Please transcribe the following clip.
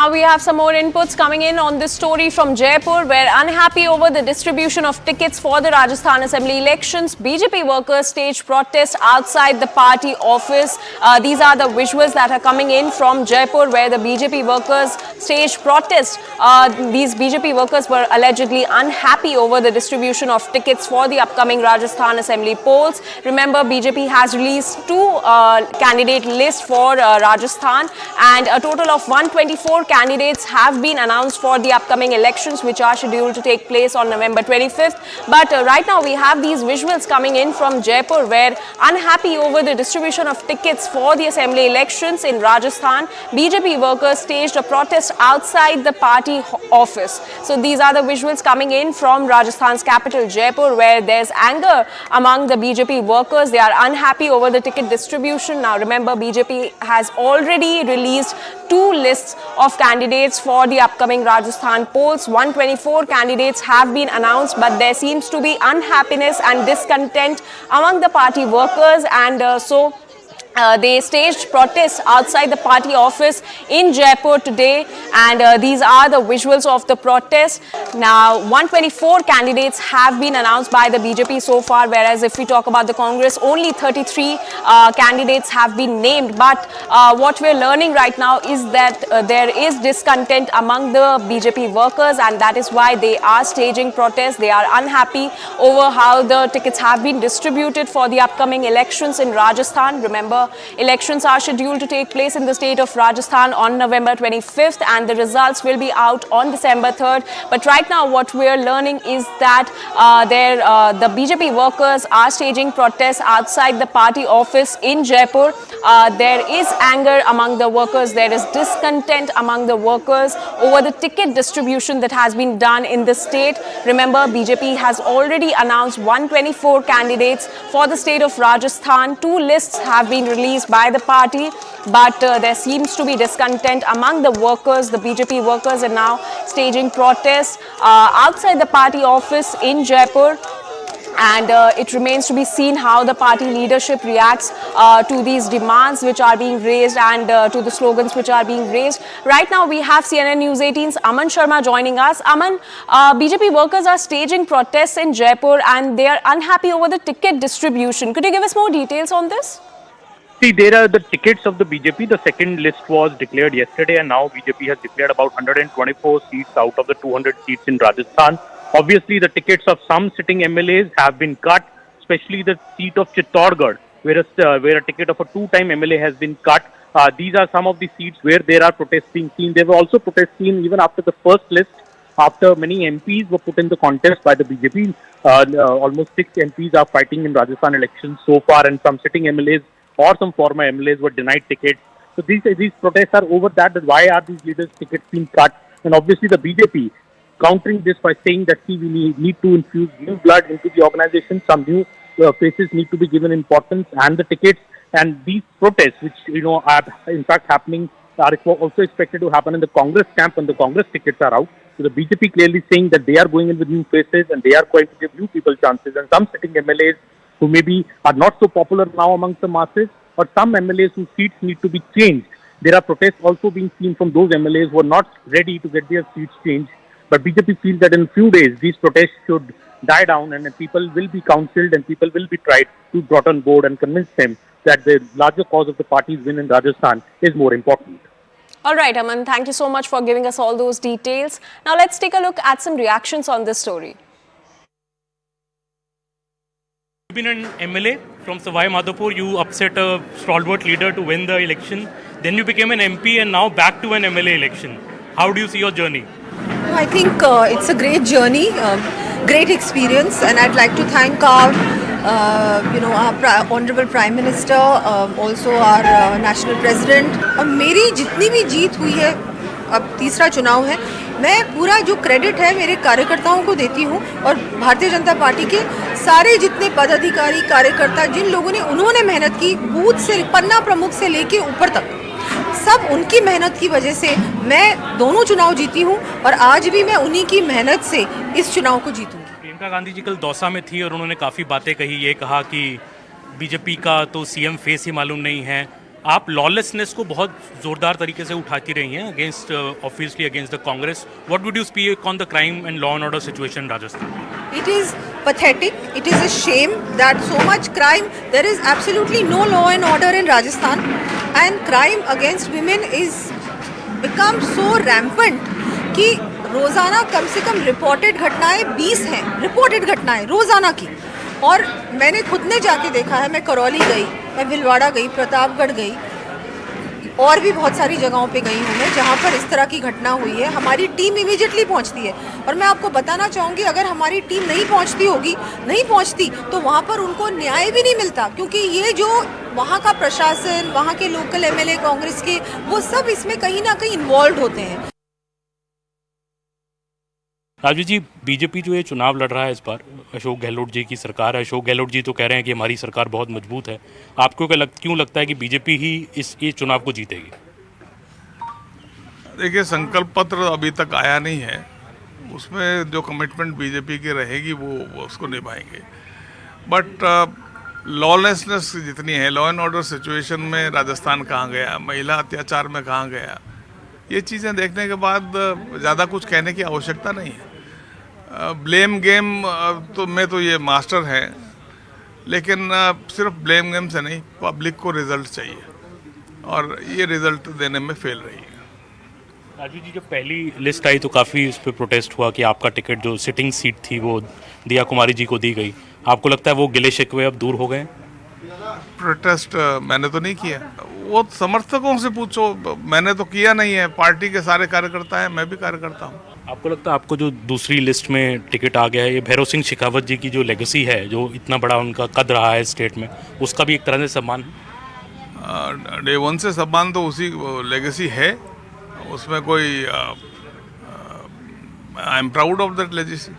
Now we have some more inputs coming in on this story from Jaipur, where unhappy over the distribution of tickets for the Rajasthan Assembly elections, BJP workers staged protests outside the party office. These are the visuals that are coming in from Jaipur, where the BJP workers staged protests. These BJP workers were allegedly unhappy over the distribution of tickets for the upcoming Rajasthan Assembly polls. Remember, BJP has released two candidate lists for Rajasthan, and a total of 124 candidates have been announced for the upcoming elections, which are scheduled to take place on November 25th. But right now we have these visuals coming in from Jaipur, where unhappy over the distribution of tickets for the assembly elections in Rajasthan, BJP workers staged a protest outside the party office. So these are the visuals coming in from Rajasthan's capital Jaipur, where there's anger among the BJP workers. They are unhappy over the ticket distribution. Now remember, BJP has already released two lists of candidates for the upcoming Rajasthan polls. 124 candidates have been announced, but there seems to be unhappiness and discontent among the party workers, and they staged protests outside the party office in Jaipur today, and these are the visuals of the protest. Now, 124 candidates have been announced by the BJP so far, whereas if we talk about the Congress, only 33 candidates have been named. But what we're learning right now is that there is discontent among the BJP workers, and that is why they are staging protests. They are unhappy over how the tickets have been distributed for the upcoming elections in Rajasthan. Remember, elections are scheduled to take place in the state of Rajasthan on November 25th, and the results will be out on December 3rd. But right now what we are learning is that the BJP workers are staging protests outside the party office in Jaipur. There is anger among the workers. There is discontent among the workers over the ticket distribution that has been done in the state. Remember, BJP has already announced 124 candidates for the state of Rajasthan. Two lists have been released by the party, but there seems to be discontent among the workers. The BJP workers are now staging protests outside the party office in Jaipur, and it remains to be seen how the party leadership reacts to these demands which are being raised, and to the slogans which are being raised. Right now we have CNN News 18's Aman Sharma joining us. Aman, BJP workers are staging protests in Jaipur and they are unhappy over the ticket distribution. Could you give us more details on this? See, there are the tickets of the BJP. The second list was declared yesterday, and now BJP has declared about 124 seats out of the 200 seats in Rajasthan. Obviously, the tickets of some sitting MLAs have been cut, especially the seat of Chittorgarh, where a ticket of a two-time MLA has been cut. These are some of the seats where there are protests being seen. There were also protests seen even after the first list, after many MPs were put in the contest by the BJP. Almost 6 MPs are fighting in Rajasthan elections so far, and some sitting MLAs or some former MLAs were denied tickets. So these protests are over that why are these leaders' tickets being cut? And obviously the BJP countering this by saying that we need to infuse new blood into the organization. Some new faces need to be given importance, and the tickets and these protests, which are in fact happening, are also expected to happen in the Congress camp when the Congress tickets are out. So the BJP clearly saying that they are going in with new faces and they are going to give new people chances, and some sitting MLAs who maybe are not so popular now amongst the masses, or some MLAs whose seats need to be changed. There are protests also being seen from those MLAs who are not ready to get their seats changed. But BJP feels that in a few days, these protests should die down, and people will be counselled and people will be tried to brought on board and convince them that the larger cause of the party's win in Rajasthan is more important. All right, Aman, thank you so much for giving us all those details. Now let's take a look at some reactions on this story. You've been an MLA from Savai Madhopur. You upset a stalwart leader to win the election. Then you became an MP and now back to an MLA election. How do you see your journey? I think it's a great journey, great experience, and I'd like to thank our Honorable Prime Minister, also our National President. और मेरी जितनी भी जीत हुई है, अब तीसरा चुनाव है, मैं पूरा जो क्रेडिट है मेरे कार्यकर्ताओं को देती हूँ, और भारतीय जनता पार्टी के सारे जितने पदाधिकारी कार्यकर्ता जिन लोगों ने उन्होंने मेहनत की, बूथ से पन्ना प्रमुख से लेके ऊपर तक, सब उनकी मेहनत की वजह से मैं दोनों चुनाव जीती हूँ, और आज भी मैं उन्हीं की मेहनत से इस चुनाव को जीतूंगी। प्रियंका गांधी जी कल दौसा में थी और उन्होंने काफ़ी बातें कही। ये कहा कि बीजेपी का तो सीएम फेस ही मालूम नहीं है, आप लॉलेसनेस को बहुत जोरदार तरीके से उठाती रही हैं against obviously against the Congress. What would you speak on the crime and law and order situation in Rajasthan? It is pathetic. It is a shame that so much crime. There is absolutely no law and order in Rajasthan, and crime against women is become so rampant कि रोज़ाना कम से कम reported घटनाएं 20 हैं. Reported घटनाएं रोज़ाना की. और मैंने खुद ने जाके देखा है. मैं करौली गई, मैं भिलवाड़ा गई, प्रतापगढ़ गई, और भी बहुत सारी जगहों पे गई हूँ मैं जहाँ पर इस तरह की घटना हुई है. हमारी टीम इमीडिएटली पहुँचती है. और मैं आपको बताना चाहूँगी, अगर हमारी टीम नहीं पहुँचती तो वहाँ पर उनको न्याय भी नहीं मिलता, क्योंकि ये जो वहाँ का प्रशासन, वहाँ के लोकल एमएलए कांग्रेस के, वो सब इसमें कहीं ना कहीं इन्वॉल्व होते हैं. राजवीर जी, बीजेपी जो ये चुनाव लड़ रहा है इस बार, अशोक गहलोत जी की सरकार है. अशोक गहलोत जी तो कह रहे हैं कि हमारी सरकार बहुत मजबूत है. आपको क्यों लगता है कि बीजेपी ही ये चुनाव को जीतेगी? देखिए, संकल्प पत्र अभी तक आया नहीं है. उसमें जो कमिटमेंट बीजेपी की रहेगी वो उसको निभाएंगे. बट लॉलेसनेस जितनी है, लॉ एंड ऑर्डर सिचुएशन में राजस्थान कहाँ गया, महिला अत्याचार में कहाँ गया, ये चीज़ें देखने के बाद ज़्यादा कुछ कहने की आवश्यकता नहीं है. ब्लेम गेम तो ये मास्टर हैं, लेकिन सिर्फ ब्लेम गेम से नहीं, पब्लिक को रिजल्ट चाहिए, और ये रिजल्ट देने में फेल रही है. राजू जी, जब पहली लिस्ट आई तो काफ़ी उस पर प्रोटेस्ट हुआ कि आपका टिकट जो सिटिंग सीट थी वो दिया कुमारी जी को दी गई. आपको लगता है वो गिले शिकवे अब दूर हो गए? प्रोटेस्ट मैंने तो नहीं किया. वो समर्थकों से पूछो, मैंने तो किया नहीं है. पार्टी के सारे कार्यकर्ता हैं, मैं भी कार्यकर्ता हूँ. आपको लगता है आपको जो दूसरी लिस्ट में टिकट आ गया है, ये भैरव सिंह शेखावत जी की जो लेगेसी है, जो इतना बड़ा उनका कद रहा है स्टेट में, उसका भी एक तरह से सम्मान है? डे वन से सम्मान तो उसी लेगेसी है, उसमें कोई I am proud of that legacy.